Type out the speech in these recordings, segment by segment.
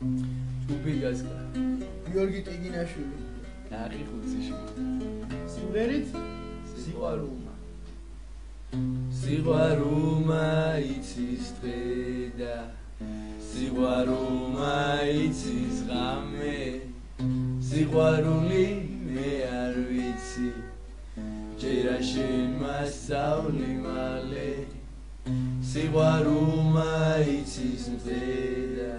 ჯუბი გასკა გიორგი ტიგინაშვილი ნახი ხუციში სიმღერით სიყვარულმა სიყვარულმა იცის დღე და სიყვარულმა იცის ღამე სიყვარული მე არ ვიცი ჯერა შენ მასწავლი მალე სიყვარულმა იცის დღე და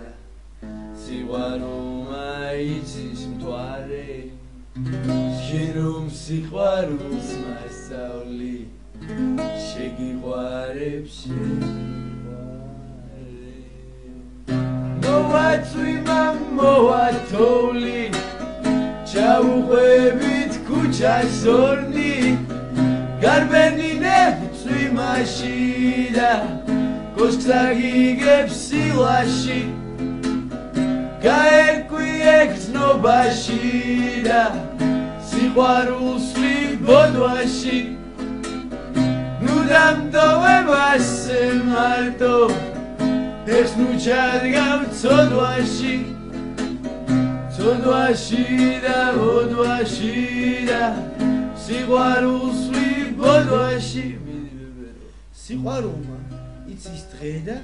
სიყვარულმა იცის მთვარე შენ რომ სიყვარულს მასწავლი შეგიყვარებ მოვაწვიმა მოვათოვლი ჩაუყვებით ქუჩას ორნი გარბენინებ წვიმაში და კოშკს აგიგებს სილაში გაერკვიე გრძნობაში და სიყვარულს ვიბოდვაში ნუ დამტოვებ ასე მარტო ეხს ნუ ჩადგავ ცოდვაში ცოდვაში და ბოდვაში და სიყვარულს ვიბოდვაში სიყვარულმა იცის დღე და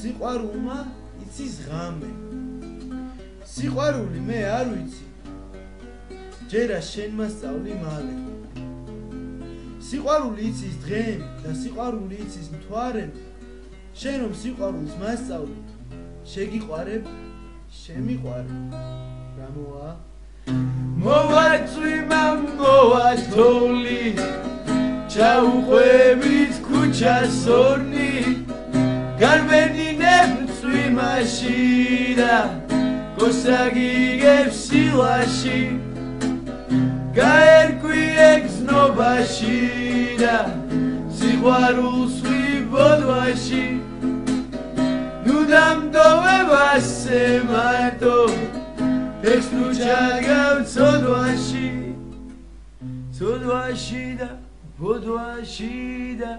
სიყვარულმა იცის ღამე სიყვარული მე არ ვიცი ჯერა შენ მასწავლი მალე სიყვარული იცის დღემ და სიყვარული იცის მთვარემ შენ რომ სიყვარულს მასწავლი შეგიყვარებ შემიყვარე რამოა მოვაწვიმა მოვათოვლი ჩაუყვებით ქუჩას ორნი გარბენინებ წვიმაში და კოშკს აგიგებს სილაში გაერკვიე გრძნობაში და სიყვარულს ვიბოდვაში ნუ დამტოვებ ასე მარტო ეხს ნუ ჩადგავ ცოდვაში ცოდვაში და ბოდვაში და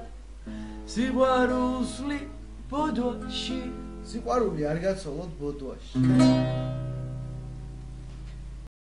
სიყვარულს ვიბოდვაში სიყვარული არ გაცოლოთ ბოდვაში